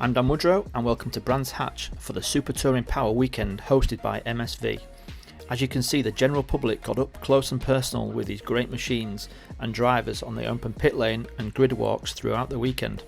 I'm Dan Woodrow and welcome to Brands Hatch for the Super Touring Power weekend hosted by MSV. As you can see, the general public got up close and personal with these great machines and drivers on the open pit lane and grid walks throughout the weekend.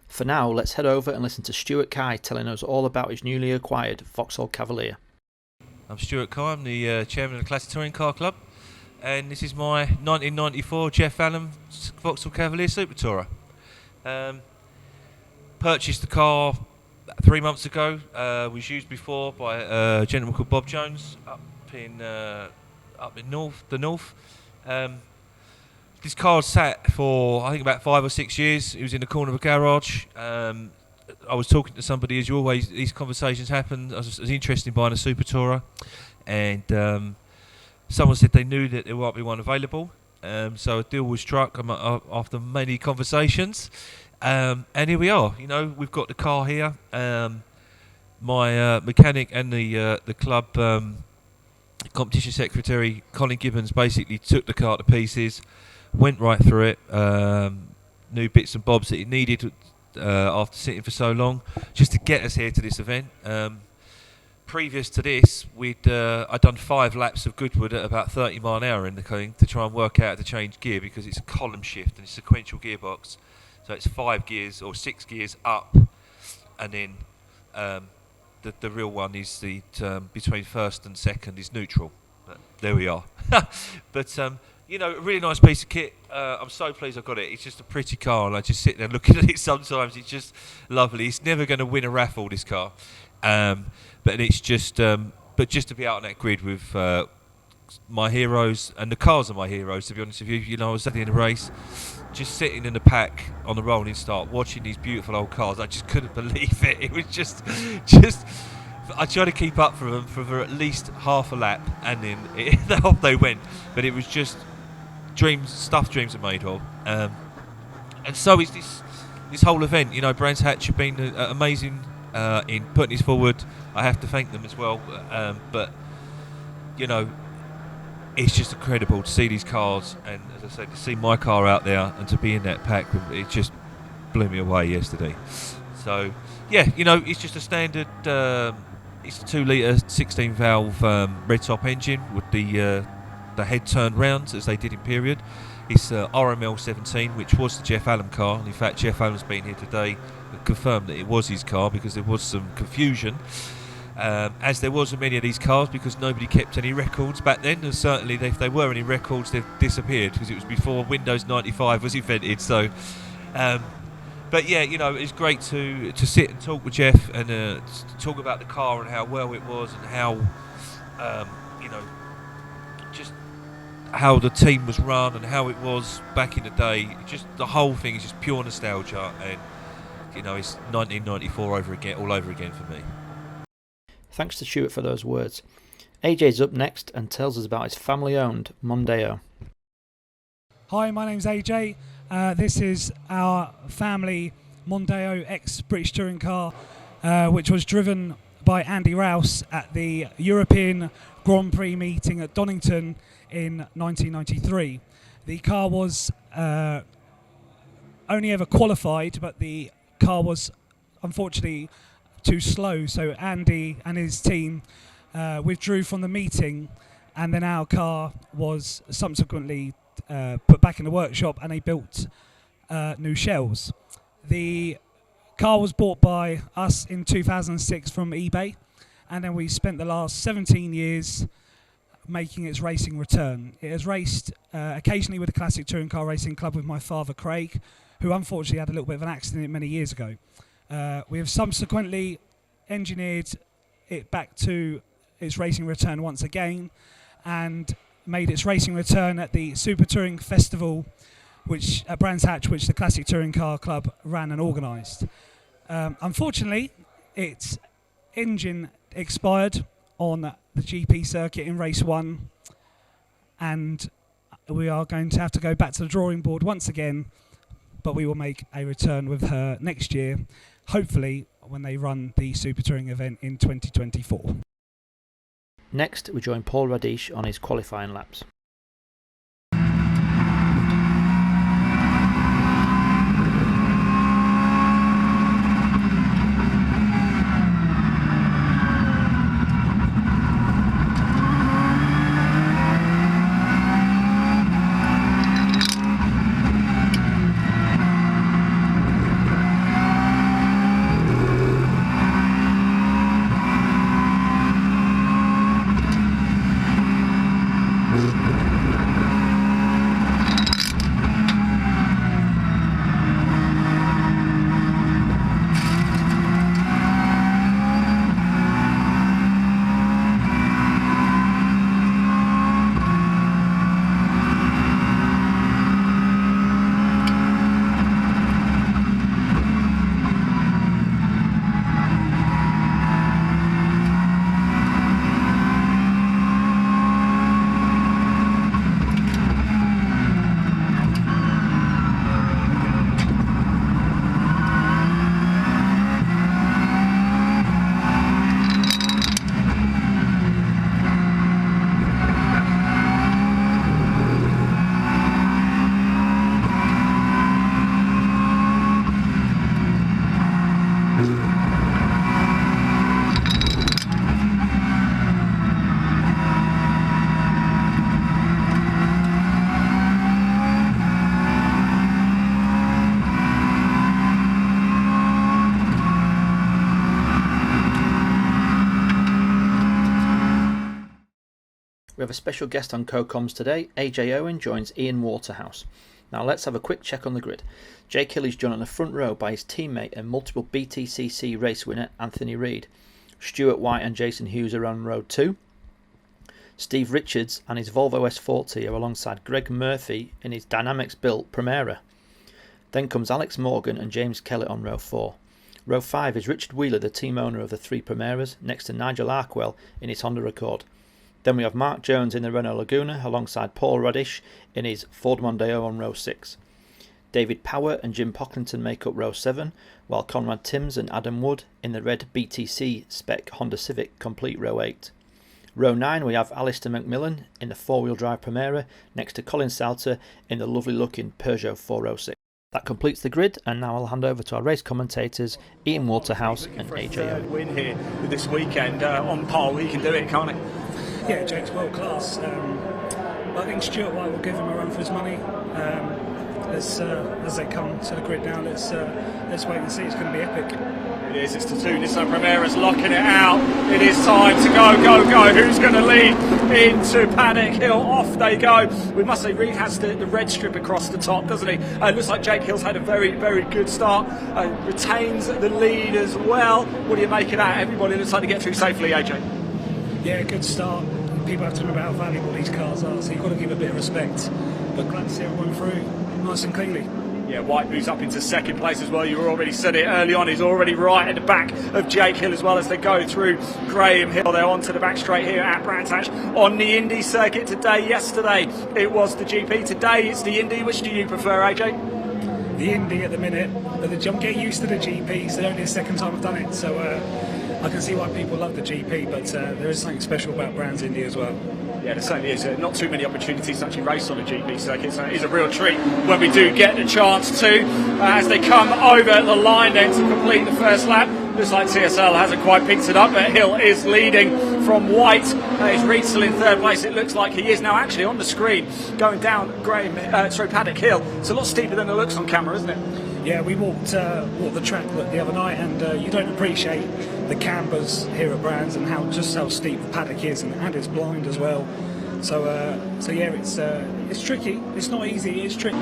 For now, let's head over and listen to Stuart Kye telling us all about his newly acquired Vauxhall Cavalier. I'm Stuart Kye, I'm the chairman of the Classic Touring Car Club, and this is my 1994 Jeff Allen Vauxhall Cavalier Super Tourer. Purchased the car 3 months ago. Was used before by a gentleman called Bob Jones up in the north. This car sat for, I think, about 5 or 6 years. It was in the corner of a garage. I was talking to somebody, as you always, these conversations happen. I was interested in buying a Super Tourer, and someone said they knew that there might be one available. So a deal was struck after many conversations, and here we are. You know, we've got the car here. My mechanic and the club competition secretary, Colin Gibbons, basically took the car to pieces. Went right through it, new bits and bobs that it needed after sitting for so long, just to get us here to this event. Previous to this, I'd done 5 laps of Goodwood at about 30 mile an hour in the thing to try and work out how to change gear, because it's a column shift and it's a sequential gearbox, so it's 5 gears or 6 gears up, and then the real one is the between first and second is neutral. But there we are. But you know, a really nice piece of kit. I'm so pleased I got it. It's just a pretty car, and I just sit there looking at it sometimes. It's just lovely. It's never going to win a raffle, this car. But it's just, but just to be out on that grid with my heroes, and the cars are my heroes, to be honest with you. You know, I was sitting in a race, just sitting in the pack on the rolling start, watching these beautiful old cars. I just couldn't believe it. It was just. I tried to keep up for them for at least half a lap, and then off they went. But it was just stuff dreams are made of, and so is this whole event. You know, Brands Hatch have been amazing in putting this forward. I have to thank them as well. But you know, it's just incredible to see these cars, and as I said, to see my car out there and to be in that pack, it just blew me away yesterday. So yeah, you know, it's just a standard. It's a 2-litre 16 valve red top engine with the head turned round as they did in period. It's RML 17, which was the Jeff Allen car, and in fact Jeff Allen's been here today and confirmed that it was his car, because there was some confusion, as there was with many of these cars, because nobody kept any records back then, and certainly if there were any records, they've disappeared, because it was before Windows 95 was invented. So but yeah, you know, it's great to sit and talk with Jeff and to talk about the car and how well it was, and how you know, just how the team was run and how it was back in the day. Just the whole thing is just pure nostalgia, and you know, it's 1994 all over again for me. Thanks to Stuart for those words. AJ's up next and tells us about his family-owned Mondeo. Hi, my name's AJ. This is our family Mondeo ex-British touring car, which was driven by Andy Rouse at the European Grand Prix meeting at Donington in 1993. The car was only ever qualified, but the car was unfortunately too slow, so Andy and his team withdrew from the meeting, and then our car was subsequently put back in the workshop, and they built new shells. The car was bought by us in 2006 from eBay, and then we spent the last 17 years making its racing return. It has raced occasionally with the Classic Touring Car Racing Club with my father Craig, who unfortunately had a little bit of an accident many years ago. We have subsequently engineered it back to its racing return once again, and made its racing return at the Super Touring Festival which at Brands Hatch, which the Classic Touring Car Club ran and organised. Unfortunately, its engine expired on the GP circuit in race 1, and we are going to have to go back to the drawing board once again, but we will make a return with her next year, hopefully when they run the Super Touring event in 2024. Next, we join Paul Radish on his qualifying laps. We have a special guest on co-coms today. AJ Owen joins Ian Waterhouse. Now let's have a quick check on the grid. Jake Hill is joined on the front row by his teammate and multiple BTCC race winner Anthony Reid. Stuart White and Jason Hughes are on row 2. Steve Richards and his Volvo S40 are alongside Greg Murphy in his Dynamics built Primera. Then comes Alex Morgan and James Kellett on row 4. Row 5 is Richard Wheeler, the team owner of the 3 Primeras, next to Nigel Arkwell in his Honda Accord. Then we have Mark Jones in the Renault Laguna alongside Paul Radish in his Ford Mondeo on row 6. David Power and Jim Pocklington make up row 7, while Conrad Timms and Adam Wood in the red BTC spec Honda Civic complete row 8. Row 9 we have Alistair McMillan in the 4-wheel drive Primera next to Colin Salter in the lovely looking Peugeot 406. That completes the grid, and now I'll hand over to our race commentators Ian Waterhouse and AJ Owen. Win here this weekend on pole, he can do it, can't he? Yeah, Jake's world class. I think Stuart White will give him a run for his money. As they come to the grid now, let's wait and see. It's going to be epic. It is. It's the 2 Nissan Primeras locking it out. It is time to go. Who's going to lead into Paddock Hill? Off they go. We must say Reid has the red strip across the top, doesn't he? It looks like Jake Hill's had a very, very good start. Retains the lead as well. What do you make of that? Everybody looks like to get through safely, AJ. Yeah, good start. People have to remember how valuable these cars are, so you've got to give a bit of respect. But glad to see everyone through nice and cleanly. Yeah, White moves up into second place as well. You already said it early on. He's already right at the back of Jake Hill as well as they go through Graham Hill. They're onto the back straight here at Brands Hatch on the Indy circuit today. Yesterday it was the GP. Today it's the Indy. Which do you prefer, AJ? The Indy at the minute. But I'm getting used to the GP. It's only the second time I've done it, so I can see why people love the GP. But there is something special about Brands Indy as well. Yeah, there certainly is. Not too many opportunities to actually race on a GP circuit, so it is a real treat when we do get the chance to. As they come over the line then to complete the first lap. Looks like TSL hasn't quite picked it up, but Hill is leading from White. Is Reid still in third place? It looks like he is now actually on the screen going down Paddock Hill. It's a lot steeper than it looks on camera, isn't it? Yeah, we walked the track the other night, and you don't appreciate the cambers here at Brands and how steep the paddock is, and it's blind as well. So yeah, it's tricky. It's not easy. It's tricky.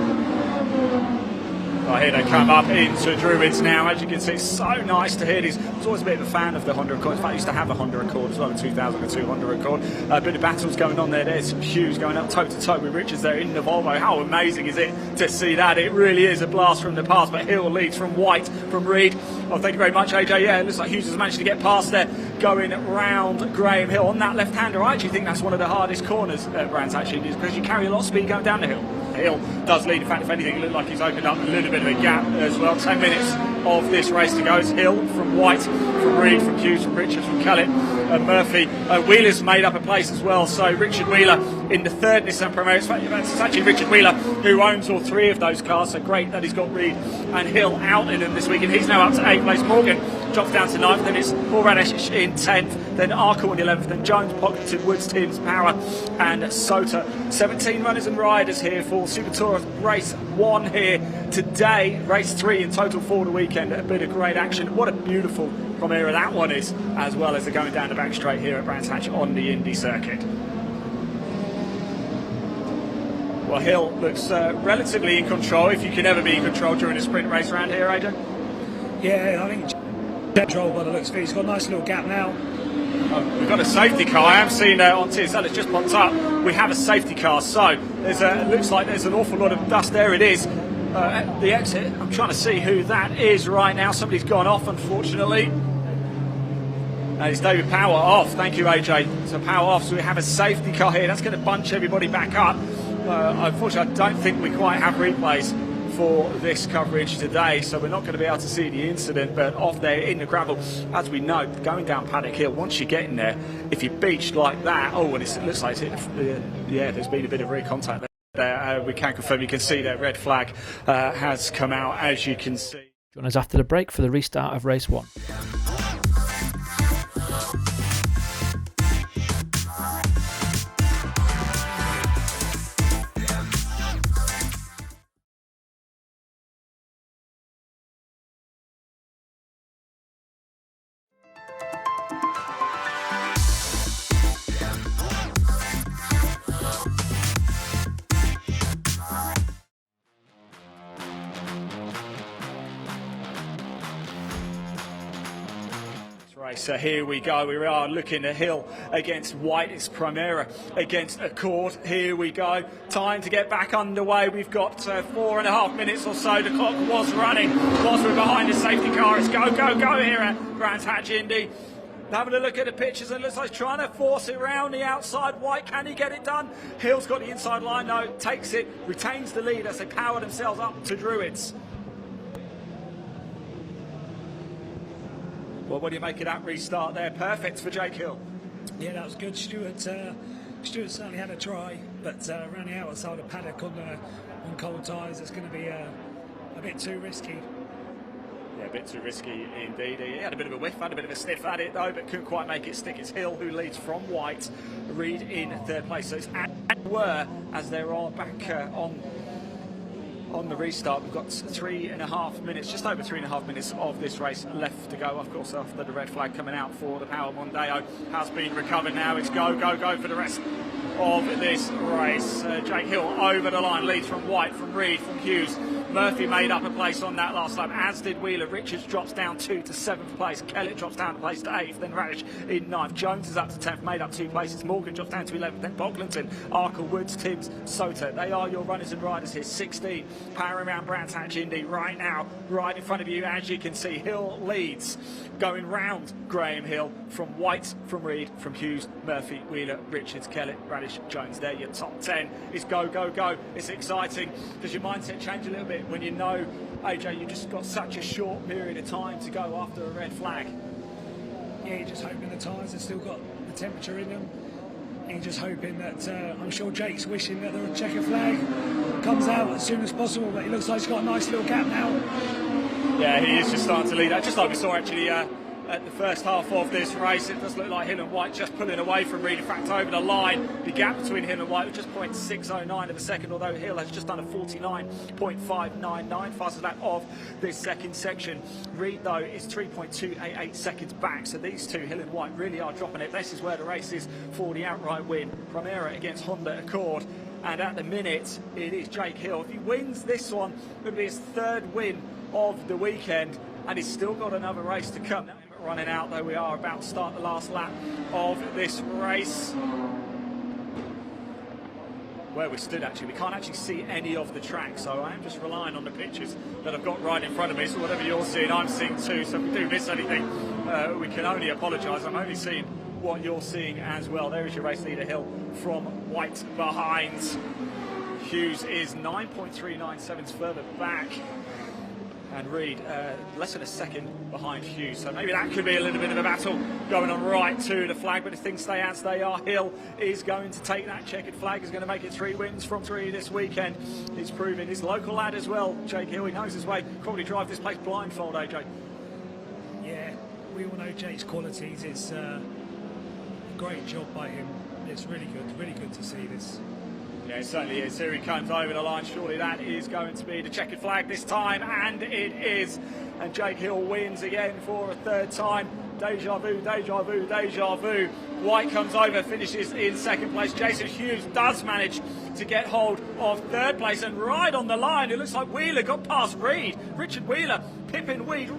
Right, here they come up into Druids now. As you can see, it's so nice to hear these. I was always a bit of a fan of the Honda Accord. In fact, I used to have a Honda Accord as well, a 2002 Honda Accord. A bit of battles going on there. There's Hughes going up toe-to-toe with Richards there in the Volvo. How amazing is it to see that? It really is a blast from the past, but Hill leads from White, from Reed. Oh, thank you very much, AJ. Yeah, it looks like Hughes has managed to get past there, going round Graham Hill on that left-hander. I actually think that's one of the hardest corners at Brands, actually, because you carry a lot of speed going down the hill. Hill does lead. In fact, if anything, it looked like he's opened up a little bit of a gap as well. 10 minutes of this race to go. It's Hill from White, from Reed, from Hughes, from Richards, from Kellett, and Murphy. Wheeler's made up a place as well. So Richard Wheeler in the third Nissan Primera. It's actually Richard Wheeler who owns all three of those cars. So great that he's got Reed and Hill out in them this week. And he's now up to 8th place. Morgan drops down to 9th. Then it's Paul Radish in 10th. Then Arkle in 11th. Then Jones, Pocketed, Woods, Timms, Power, and Sota. 17 runners and riders here for Super Tour race 1 here today. Race 3 in total for the weekend. A bit of great action. What a beautiful Primera that one is, as well as they're going down the back straight here at Brands Hatch on the Indy circuit. Well, Hill looks relatively in control, if you can ever be in control during a sprint race around here, Adrian. Yeah, I think control by the looks of it. He's got a nice little gap now. We've got a safety car. I am seeing on TSL, it's just popped up. We have a safety car, so there's it looks like there's an awful lot of dust. There it is, at the exit. I'm trying to see who that is right now. Somebody's gone off, unfortunately. And it's David Power off. Thank you, AJ. So Power off, so we have a safety car here. That's going to bunch everybody back up. Unfortunately, I don't think we quite have replays for this coverage today, so we're not going to be able to see the incident. But off there in the gravel, as we know, going down Paddock Hill, once you get in there, if you're beached like that, oh, and it looks like yeah, there's been a bit of rear contact there. We can confirm, you can see that red flag has come out, as you can see. Join us after the break for the restart of race 1. So here we go. We are looking at Hill against White. It's Primera against Accord. Here we go. Time to get back underway. We've got 4.5 minutes or so. The clock was running whilst we're behind the safety car. It's go, go, go here at Brands Hatch Indy. Having a look at the pictures, and it looks like he's trying to force it around the outside. White, can he get it done? Hill's got the inside line, no, takes it, retains the lead as they power themselves up to Druids. Well, what do you make of that restart there? Perfect for Jake Hill. Yeah, that was good. Stuart certainly had a try, but around the outside of Paddock on cold tyres, it's going to be a bit too risky. Yeah, a bit too risky indeed. He had a bit of a whiff, had a bit of a sniff at it though, but couldn't quite make it stick. It's Hill who leads from White, Reed in third place. So it's as they're all back on the restart. We've got 3.5 minutes, just over 3.5 minutes of this race left to go. Of course, after the red flag coming out for the Power Mondeo has been recovered now. It's go, go, go for the rest of this race. Jake Hill over the line, leads from White, from Reed, from Hughes. Murphy made up a place on that last lap, as did Wheeler. Richards drops down 2 to 7th place. Kellett drops down a place to 8th. Then Radish in 9th. Jones is up to 10th, made up 2 places. Morgan drops down to 11th. Then Bocklinton, Arkle, Woods, Timms, Sota. They are your runners and riders here. 16 powering around Brands Hatch Indy right now. Right in front of you, as you can see, Hill leads. Going round Graham Hill from White, from Reed, from Hughes, Murphy, Wheeler, Richards, Kellett, Radish, Jones. There, your top 10 is go, go, go. It's exciting. Does your mindset change a little bit when you know, AJ, you just got such a short period of time to go after a red flag? Yeah, you're just hoping the tyres have still got the temperature in them. And you're just hoping that, I'm sure Jake's wishing that the checker flag comes out as soon as possible, but it looks like he's got a nice little gap now. Yeah, he is just starting to lead out, just like we saw actually at the first half of this race. It does look like Hill and White just pulling away from Reed. In fact, over the line, the gap between Hill and White was just 0.609 of a second, although Hill has just done a 49.599, fastest lap of this second section. Reed, though, is 3.288 seconds back, so these two, Hill and White, really are dropping it. This is where the race is for the outright win. Primera against Honda Accord. and at the minute it is Jake Hill. If he wins this one, it would be his third win of the weekend, and he's still got another race to come. Running out, though, we are about to start the last lap of this race. Where we stood, actually, we can't actually see any of the track, so I am just relying on the pictures that I've got right in front of me. So whatever you're seeing, I'm seeing too. So if we do miss anything, we can only apologise. I'm only seeing what you're seeing as well. There is your race leader, Hill, from White behind. Hughes is 9.39 seconds further back, and Reed less than a second behind Hughes. So maybe that could be a little bit of a battle going on right to the flag, but if things stay as they are, Hill is going to take that checkered flag. He's going to make it 3 wins from 3 this weekend. He's proven his local lad as well, Jake Hill. He knows his way. Probably drive this place blindfold, AJ. Yeah, we all know Jake's qualities. It's a great job by him. It's really good to see this. Yeah, it certainly is. Here he comes over the line. Surely that is going to be the checkered flag this time, and it is. And Jake Hill wins again for a third time. Deja vu, deja vu, deja vu. White comes over, finishes in second place. Jason Hughes does manage to get hold of third place, and right on the line, it looks like Wheeler got past Reed. Richard Wheeler pipping Reed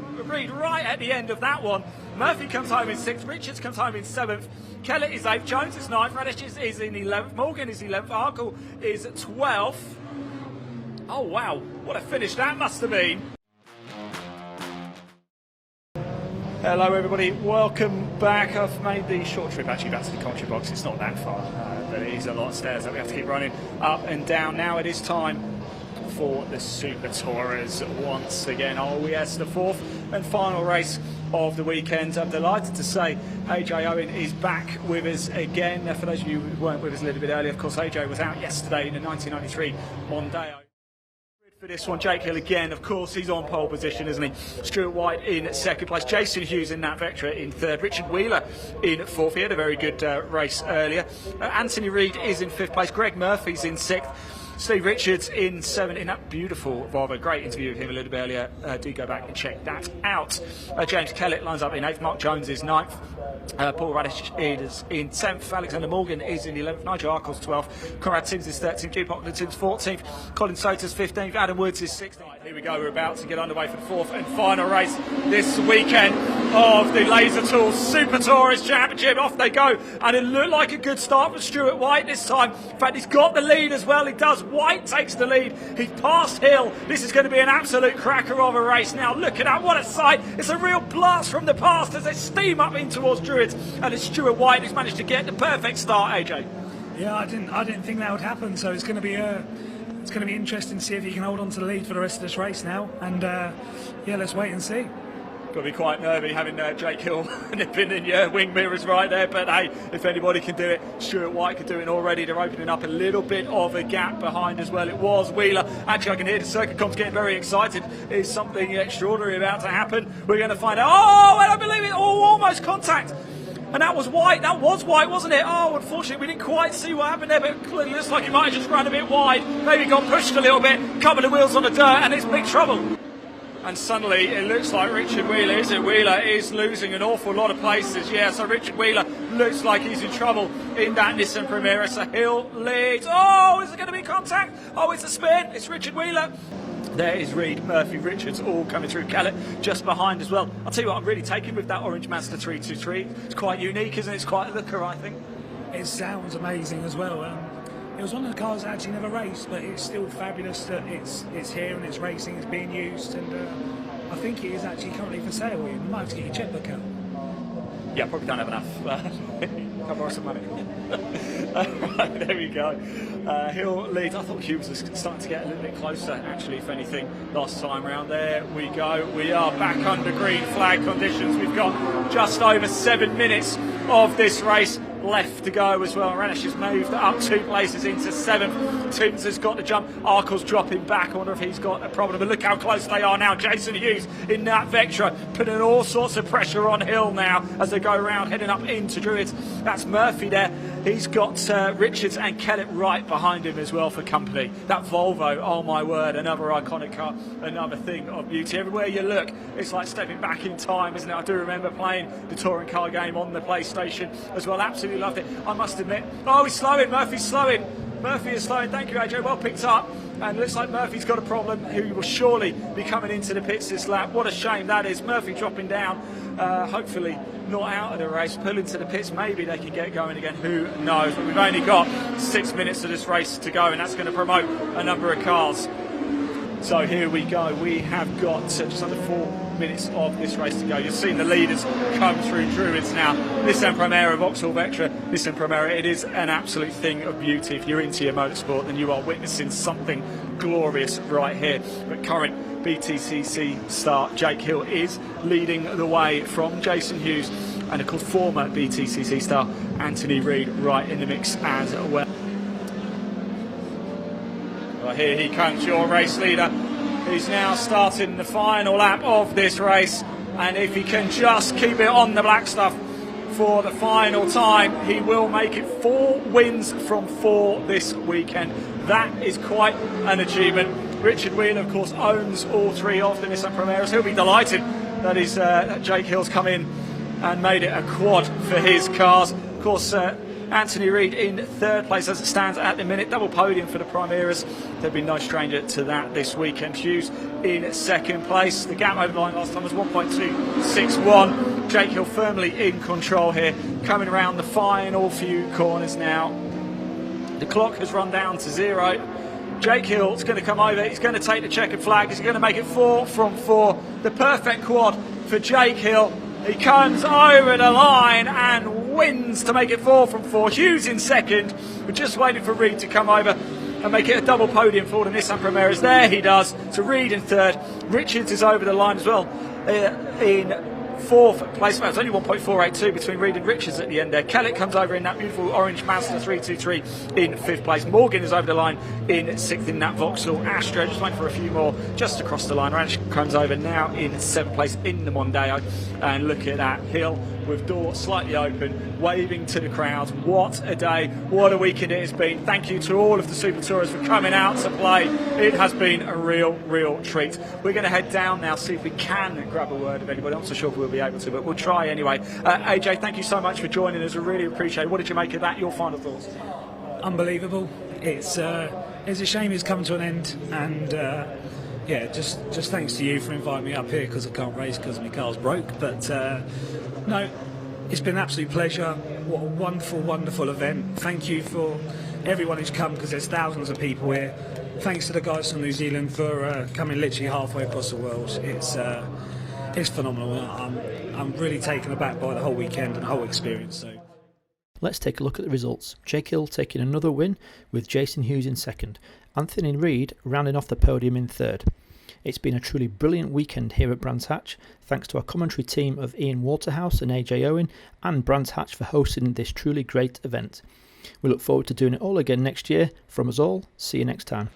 right at the end of that one. Murphy comes home in 6th, Richards comes home in 7th, Kellett is 8th, Jones is 9th, Radish is in 11th, Morgan is 11th, Arkle is 12th. Oh wow, what a finish that must have been. Hello everybody, welcome back. I've made the short trip actually back to the commentary box. It's not that far, but it is a lot of stairs that we have to keep running up and down. Now it is time for the Super Tourers once again. Oh yes, the 4th and final race of the weekend. I'm delighted to say AJ Owen is back with us again. For those of you who weren't with us a little bit earlier, of course AJ was out yesterday in the 1993 Mondeo. For this one, Jake Hill again, of course, he's on pole position, isn't he? Stuart White in second place, Jason Hughes in that Vectra in third, Richard Wheeler in fourth. He had a very good race earlier. Anthony Reid is in fifth place, Greg Murphy's in sixth, Steve Richards in 7th in that beautiful Volvo. Great interview with him a little bit earlier. Do go back and check that out. James Kellett lines up in 8th, Mark Jones is 9th. Paul Radish is in 10th, Alexander Morgan is in 11th, Nigel Arkle's 12th, Conrad Timms is 13th, Jude Mocklinton's 14th, Colin Soter's 15th, Adam Woods is 16th. Here we go, we're about to get underway for the 4th and final race this weekend of the Laser Tools Super Tourist Championship. Off they go, and it looked like a good start for Stuart White this time. In fact, he's got the lead as well, he does. White takes the lead, he's passed Hill. This is going to be an absolute cracker of a race. Now look at that, what a sight. It's a real blast from the past as they steam up in towards Druids, and it's Stuart White who's managed to get the perfect start, AJ. Yeah, I didn't think that would happen, so it's going to be interesting to see if he can hold on to the lead for the rest of this race now, and yeah, let's wait and see. Got to be quite nervy having Jake Hill nipping in your wing mirrors right there, but hey, if anybody can do it, Stuart White could do it already. They're opening up a little bit of a gap behind as well. It was Wheeler. Actually, I can hear the circuit comms getting very excited. Is something extraordinary about to happen? We're going to find out. Oh, I don't believe it. Oh, almost contact. And that was White. That was White, wasn't it? Oh, unfortunately, we didn't quite see what happened there, but it looks like he might have just run a bit wide. Maybe got pushed a little bit, couple of wheels on the dirt, and it's big trouble. And suddenly it looks like Richard Wheeler, is it? Wheeler is losing an awful lot of places. Yeah, so Richard Wheeler looks like he's in trouble in that Nissan Primera. So Hill leads. Oh, is it going to be contact? Oh, it's a spin. It's Richard Wheeler. There is Reid, Murphy, Richards all coming through. Kellett just behind as well. I'll tell you what, I'm really taking with that orange Mazda 323. It's quite unique, isn't it? It's quite a looker, I think. It sounds amazing as well. It was one of the cars that actually never raced, but it's still fabulous that it's here and it's racing, it's being used, and I think it is actually currently for sale. You might have to get your checkbook out. Yeah, probably don't have enough. Can't borrow some money. Right, there we go. Hill leads. I thought Hughes was starting to get a little bit closer, actually, if anything, last time round. There we go. We are back under green flag conditions. We've got just over 7 minutes of this race left to go as well. Ranish has moved up 2 places into 7th. Timms has got the jump. Arkle's dropping back. I wonder if he's got a problem. But look how close they are now. Jason Hughes in that Vectra putting all sorts of pressure on Hill now as they go around heading up into Druids. That's Murphy there. He's got Richards and Kellett right behind him as well for company. That Volvo, oh my word, another iconic car, another thing of beauty. Everywhere you look, it's like stepping back in time, isn't it? I do remember playing the touring car game on the PlayStation as well. Absolutely loved it, I must admit. Oh, he's slowing, Murphy's slowing. Murphy is slowing. Thank you, AJ. Well picked up. And looks like Murphy's got a problem, who will surely be coming into the pits this lap. What a shame that is. Murphy dropping down. Hopefully not out of the race. Pull into the pits. Maybe they can get going again. Who knows? But we've only got 6 minutes of this race to go, and that's going to promote a number of cars. So here we go. We have got just under 4 minutes of this race to go. You've seen the leaders come through Druids now. Nissan Primera, Vauxhall Vectra, Nissan Primera. It is an absolute thing of beauty. If you're into your motorsport, then you are witnessing something glorious right here. But current BTCC star Jake Hill is leading the way from Jason Hughes, and of course former BTCC star Anthony Reid right in the mix as well. Well, here he comes, your race leader. He's now starting the final lap of this race, and if he can just keep it on the black stuff for the final time, he will make it 4 wins from 4 this weekend. That is quite an achievement. Richard Wheeler, of course, owns all 3 of the Nissan Primeras. He'll be delighted that Jake Hill's come in and made it a quad for his cars. Of course, Anthony Reid in 3rd place as it stands at the minute. Double podium for the Primeras. They've been no stranger to that this weekend. Hughes in 2nd place. The gap over the line last time was 1.261. Jake Hill firmly in control here. Coming around the final few corners now. The clock has run down to 0. Jake Hill is going to come over. He's going to take the checkered flag. He's going to make it 4 from 4. The perfect quad for Jake Hill. He comes over the line and wins to make it 4 from 4. Hughes in 2nd. We're just waiting for Reid to come over and make it a double podium for the Nissan Primeras. There he does. So Reid in 3rd. Richards is over the line as well in 4th place. Well, it's only 1.482 between Reid and Richards at the end there. Kellett comes over in that beautiful orange Mazda 323 in 5th place. Morgan is over the line in 6th in that Vauxhall Astra. Just waiting for a few more just across the line. Ranch comes over now in 7th place in the Mondeo. And look at that. Hill with door slightly open, waving to the crowd. What a day, what a weekend it has been. Thank you to all of the Super Tourists for coming out to play. It has been a real treat. We're going to head down now, see if we can grab a word of anybody. I'm not so sure if we'll be able to, but we'll try anyway. AJ, thank you so much for joining us. We really appreciate it. What did you make of that? Your final thoughts? Unbelievable. It's a shame it's come to an end, and yeah, just thanks to you for inviting me up here, because I can't race because my car's broke. But no, it's been an absolute pleasure. What a wonderful event. Thank you for everyone who's come, because there's thousands of people here. Thanks to the guys from New Zealand for coming literally halfway across the world. It's phenomenal. I'm really taken aback by the whole weekend and the whole experience. So let's take a look at the results. Jake Hill taking another win with Jason Hughes in 2nd. Anthony Reid rounding off the podium in 3rd. It's been a truly brilliant weekend here at Brands Hatch, thanks to our commentary team of Ian Waterhouse and AJ Owen, and Brands Hatch for hosting this truly great event. We look forward to doing it all again next year. From us all, see you next time.